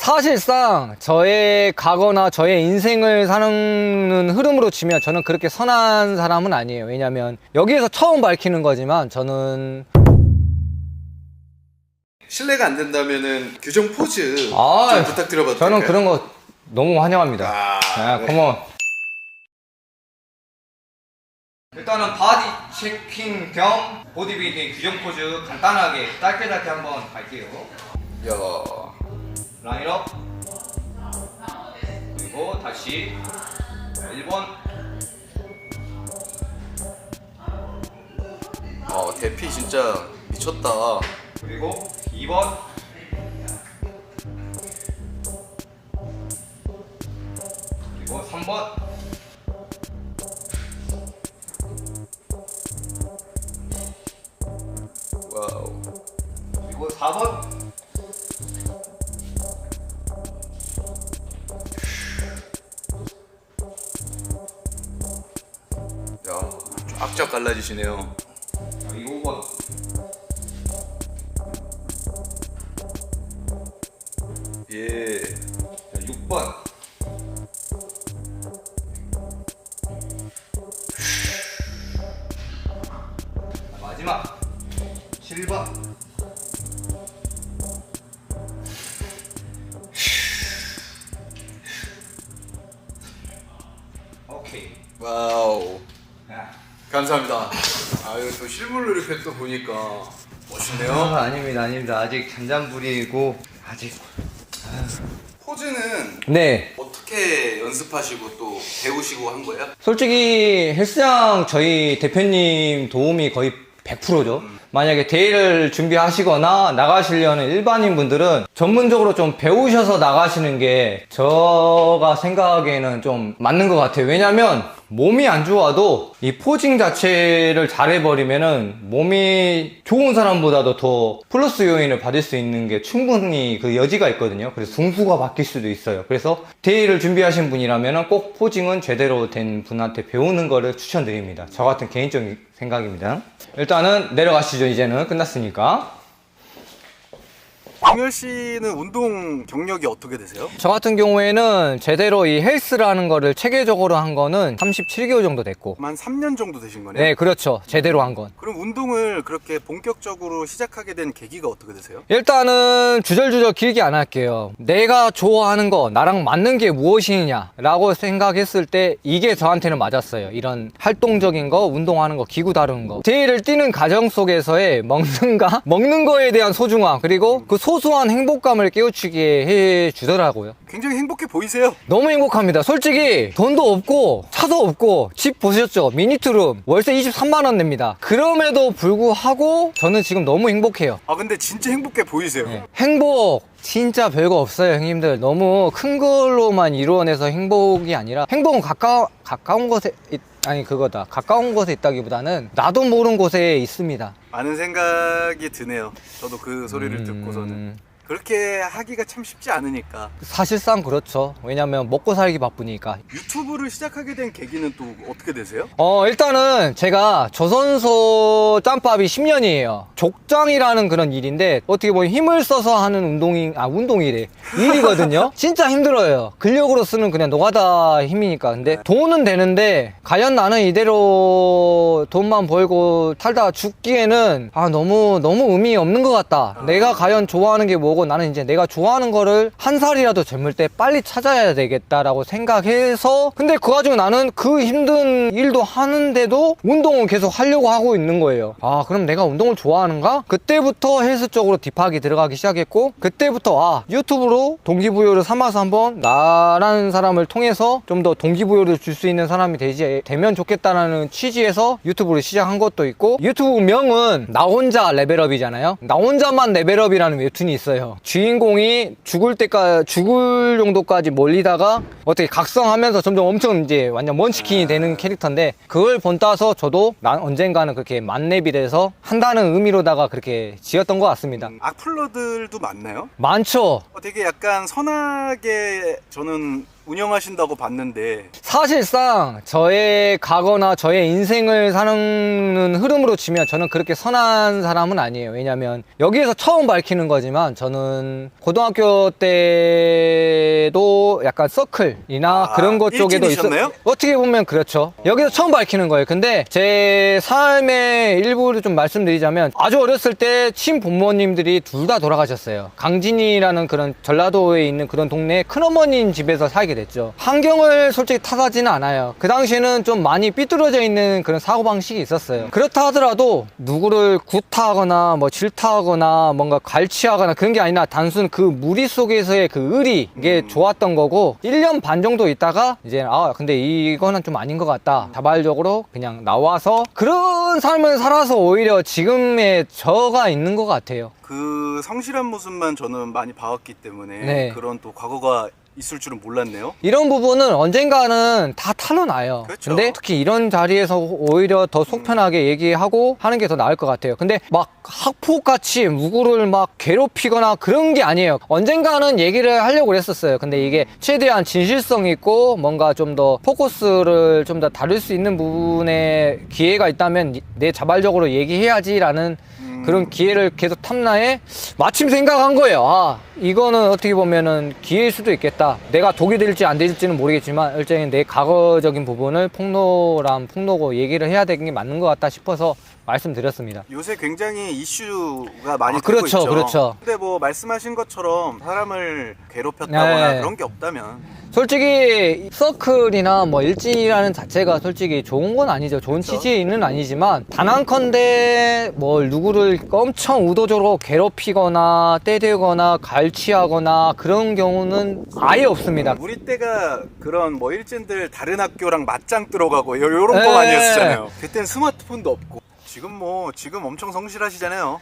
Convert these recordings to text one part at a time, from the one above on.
사실상 저의 과거나 저의 인생을 사는 흐름으로 치면 저는 그렇게 선한 사람은 아니에요. 왜냐면 여기에서 처음 밝히는 거지만 저는 실례가 안 된다면은 규정 포즈 좀 부탁드려봐도 저는 될까요? 그런 거 너무 환영합니다. 네. 컴온. 일단은 바디 체킹 겸 보디빌딩 규정 포즈 간단하게 짧게 한번 갈게요. 야. 라인업. 그리고 다시 1번. 대피 진짜 미쳤다. 그리고 2번. 그리고 3번. 와우. 그리고 4번. 야, 쫙쫙 갈라지시네요. 그리고 5번. 예. 6번. 마지막 7번. 오케이. 와우. 야. 감사합니다. 이거 또 실물로 이렇게 또 보니까 멋있네요. 아닙니다. 아직 잔잔부리고 아직. 포즈는 네. 어떻게 연습하시고 또 배우시고 한 거예요? 솔직히 헬스장 저희 대표님 도움이 거의 100%죠. 만약에 대회를 준비하시거나 나가시려는 일반인 분들은 전문적으로 좀 배우셔서 나가시는 게 제가 생각하기에는 좀 맞는 것 같아요. 왜냐면 몸이 안 좋아도 이 포징 자체를 잘해버리면은 몸이 좋은 사람보다도 더 플러스 요인을 받을 수 있는 게 충분히 그 여지가 있거든요. 그래서 승수가 바뀔 수도 있어요. 그래서 대회를 준비하신 분이라면은 꼭 포징은 제대로 된 분한테 배우는 거를 추천드립니다. 저 같은 개인적인 생각입니다. 일단은 내려가시죠. 이제는 끝났으니까. 정열 씨는 운동 경력이 어떻게 되세요? 저 같은 경우에는 제대로 이 헬스라는 거를 체계적으로 한 거는 37개월 정도 됐고. 한 3년 정도 되신 거네요? 네, 그렇죠. 제대로 한 건. 그럼 운동을 그렇게 본격적으로 시작하게 된 계기가 어떻게 되세요? 일단은 주절주절 길게 안 할게요. 내가 좋아하는 거, 나랑 맞는 게 무엇이냐 라고 생각했을 때 이게 저한테는 맞았어요. 이런 활동적인 거, 운동하는 거, 기구 다루는 거. 대회를 뛰는 과정 속에서의 먹는 거에 대한 소중함, 그리고 그 소소한 행복감을 깨우치게 해주더라고요. 굉장히 행복해 보이세요? 너무 행복합니다. 솔직히 돈도 없고 차도 없고 집 보셨죠? 미니투룸 월세 23만원 냅니다. 그럼에도 불구하고 저는 지금 너무 행복해요. 근데 진짜 행복해 보이세요. 네. 행복 진짜 별거 없어요, 형님들. 너무 큰 걸로만 이루어내서 행복이 아니라 행복은 가까운 곳에 가까운 곳에 있다기보다는 나도 모르는 곳에 있습니다. 많은 생각이 드네요. 저도 그 소리를 듣고서는 그렇게 하기가 참 쉽지 않으니까. 사실상 그렇죠. 왜냐면 먹고 살기 바쁘니까. 유튜브를 시작하게 된 계기는 또 어떻게 되세요? 일단은 제가 조선소 짬밥이 10년이에요. 족장이라는 그런 일인데 어떻게 보면 힘을 써서 하는 운동이래. 일이거든요. 진짜 힘들어요. 근력으로 쓰는 그냥 노가다 힘이니까. 근데 돈은 되는데 과연 나는 이대로 돈만 벌고 살다가 죽기에는 너무 의미 없는 것 같다. 내가 과연 좋아하는 게 뭐고 나는 이제 내가 좋아하는 거를 한 살이라도 젊을 때 빨리 찾아야 되겠다라고 생각해서, 근데 그 와중에 나는 그 힘든 일도 하는데도 운동을 계속 하려고 하고 있는 거예요. 그럼 내가 운동을 좋아하는가? 그때부터 헬스 쪽으로 딥하게 들어가기 시작했고, 그때부터 유튜브로 동기부여를 삼아서 한번 나라는 사람을 통해서 좀 더 동기부여를 줄 수 있는 사람이 되면 좋겠다라는 취지에서 유튜브를 시작한 것도 있고, 유튜브 명은 나 혼자 레벨업이잖아요. 나 혼자만 레벨업이라는 웹툰이 있어요. 주인공이 죽을 정도까지 몰리다가 어떻게 각성하면서 점점 엄청 이제 완전 먼치킨이 되는 캐릭터인데, 그걸 본따서 저도 언젠가는 그렇게 만렙이 돼서 한다는 의미로다가 그렇게 지었던 것 같습니다. 악플러들도 많나요? 많죠. 되게 약간 선하게 저는 운영하신다고 봤는데 사실상 저의 가거나 저의 인생을 사는 흐름으로 치면 저는 그렇게 선한 사람은 아니에요. 왜냐면 여기에서 처음 밝히는 거지만 저는 고등학교 때도 약간 서클이나 그런 것 쪽에도 일진이셨나요? 어떻게 보면 그렇죠. 여기서 처음 밝히는 거예요. 근데 제 삶의 일부를 좀 말씀드리자면 아주 어렸을 때 친부모님들이 둘 다 돌아가셨어요. 강진이라는 그런 전라도에 있는 그런 동네에 큰어머님 집에서 살게 됐죠. 환경을 솔직히 탓하지는 않아요. 그 당시에는 좀 많이 삐뚤어져 있는 그런 사고방식이 있었어요. 그렇다 하더라도 누구를 구타하거나 뭐 질타하거나 뭔가 갈취하거나 그런 게 아니라 단순 그 무리 속에서의 그 의리 이게 좋았던 거고 1년 반 정도 있다가 이제 근데 이거는 좀 아닌 것 같다. 자발적으로 그냥 나와서 그런 삶을 살아서 오히려 지금의 저가 있는 것 같아요. 그 성실한 모습만 저는 많이 봐왔기 때문에 네. 그런 또 과거가 있을 줄은 몰랐네요. 이런 부분은 언젠가는 다 타로나요. 그렇죠. 근데 특히 이런 자리에서 오히려 더 속 편하게 얘기하고 하는 게 더 나을 것 같아요. 근데 막 학폭같이 누구를 막 괴롭히거나 그런 게 아니에요. 언젠가는 얘기를 하려고 그랬었어요. 근데 이게 최대한 진실성 있고 뭔가 좀 더 포커스를 좀 더 다룰 수 있는 부분에 기회가 있다면 내 자발적으로 얘기해야지라는 그런 기회를 계속 탐나해 마침 생각한 거예요. 이거는 어떻게 보면은 기회일 수도 있겠다. 내가 독이 될지 안 될지는 모르겠지만 일단은 내 과거적인 부분을 폭로고 얘기를 해야 되는 게 맞는 것 같다 싶어서 말씀드렸습니다. 요새 굉장히 이슈가 많이 되고 그렇죠, 있죠. 그렇죠. 근데 뭐 말씀하신 것처럼 사람을 괴롭혔다거나 네. 그런 게 없다면 솔직히 서클이나 뭐 일진이라는 자체가 솔직히 좋은 건 아니죠. 좋은 그렇죠. 취지는 아니지만 단한컨대 뭘 누구를 엄청 의도적으로 괴롭히거나 때리거나 갈취하거나 그런 경우는 아예 없습니다. 우리 때가 그런 뭐 일진들 다른 학교랑 맞짱 들어가고 요런 거 네. 많이 했었잖아요. 그땐 스마트폰도 없고 지금 엄청 성실하시잖아요.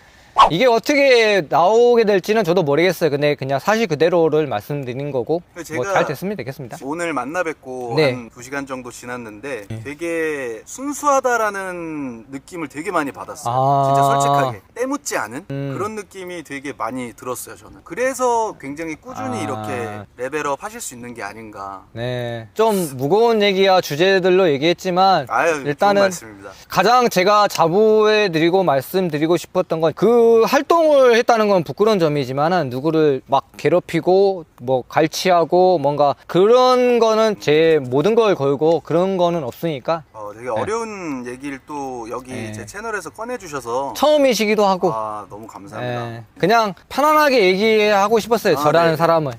이게 어떻게 나오게 될지는 저도 모르겠어요. 근데 그냥 사실 그대로를 말씀드린 거고 제가 뭐 잘 됐으면 되겠습니다. 오늘 만나 뵙고 네. 한 2시간 정도 지났는데 되게 순수하다라는 느낌을 되게 많이 받았어요. 진짜 솔직하게 때묻지 않은 그런 느낌이 되게 많이 들었어요. 저는 그래서 굉장히 꾸준히 이렇게 레벨업 하실 수 있는 게 아닌가. 네, 좀 무거운 얘기야 주제들로 얘기했지만 좋은 일단은 말씀입니다. 가장 제가 자부해드리고 말씀드리고 싶었던 건 그 활동을 했다는 건 부끄러운 점이지만은 누구를 막 괴롭히고 뭐 갈취하고 뭔가 그런 거는 제 모든 걸 걸고 그런 거는 없으니까 되게 어려운 얘기를 또 여기 네. 제 채널에서 꺼내주셔서 처음이시기도 하고 너무 감사합니다. 예, 그냥 편안하게 얘기하고 싶었어요. 저라는 네. 사람을.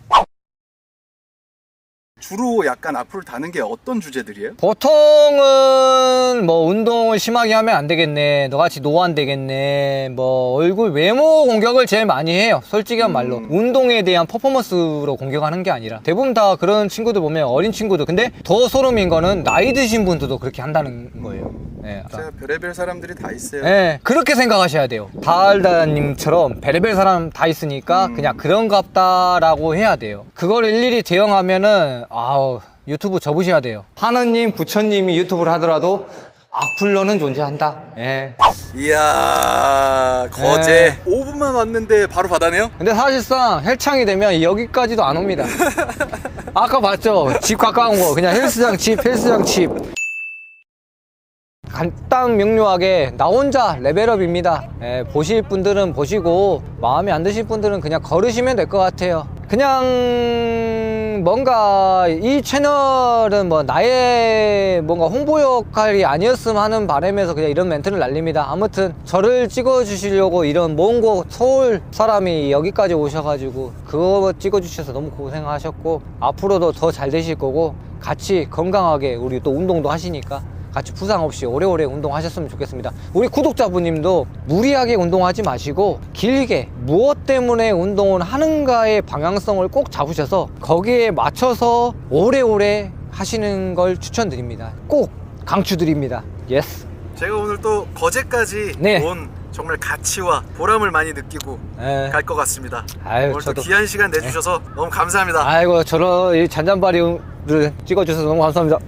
주로 약간 앞으로 다는 게 어떤 주제들이에요? 보통은 뭐 운동을 심하게 하면 안 되겠네, 너같이 노안 되겠네, 뭐 얼굴 외모 공격을 제일 많이 해요. 솔직한 말로 운동에 대한 퍼포먼스로 공격하는 게 아니라 대부분 다 그런 친구들 보면 어린 친구들. 근데 더 소름인 거는 나이 드신 분들도 그렇게 한다는 거예요. 네, 제가 별의별 사람들이 다 있어요. 네, 그렇게 생각하셔야 돼요. 다알다님처럼 별의별 사람 다 있으니까 그냥 그런갑다라고 해야 돼요. 그걸 일일이 대응하면은 유튜브 접으셔야 돼요. 하느님, 부처님이 유튜브를 하더라도 악플러는 존재한다. 예. 이야 거제 5분만 왔는데 바로 받아내요? 근데 사실상 헬창이 되면 여기까지도 안 옵니다. 아까 봤죠? 집 가까운 거 그냥 헬스장 집. 간단 명료하게 나 혼자 레벨업입니다. 예, 보실 분들은 보시고 마음에 안 드실 분들은 그냥 걸으시면 될 것 같아요. 그냥 뭔가 이 채널은 뭐 나의 뭔가 홍보 역할이 아니었으면 하는 바람에서 그냥 이런 멘트를 날립니다. 아무튼 저를 찍어주시려고 이런 먼 곳 서울 사람이 여기까지 오셔가지고 그거 찍어주셔서 너무 고생하셨고 앞으로도 더 잘 되실 거고 같이 건강하게 우리 또 운동도 하시니까 같이 부상 없이 오래오래 운동하셨으면 좋겠습니다. 우리 구독자분님도 무리하게 운동하지 마시고 길게 무엇 때문에 운동을 하는가의 방향성을 꼭 잡으셔서 거기에 맞춰서 오래오래 하시는 걸 추천드립니다. 꼭 강추드립니다. 예스. 제가 오늘 또 거제까지 네. 온 정말 가치와 보람을 많이 느끼고 네. 갈 것 같습니다. 아유, 오늘 저도. 또 귀한 시간 내주셔서 너무 감사합니다. 아이고 저런 이 잔잔바리를 찍어주셔서 너무 감사합니다.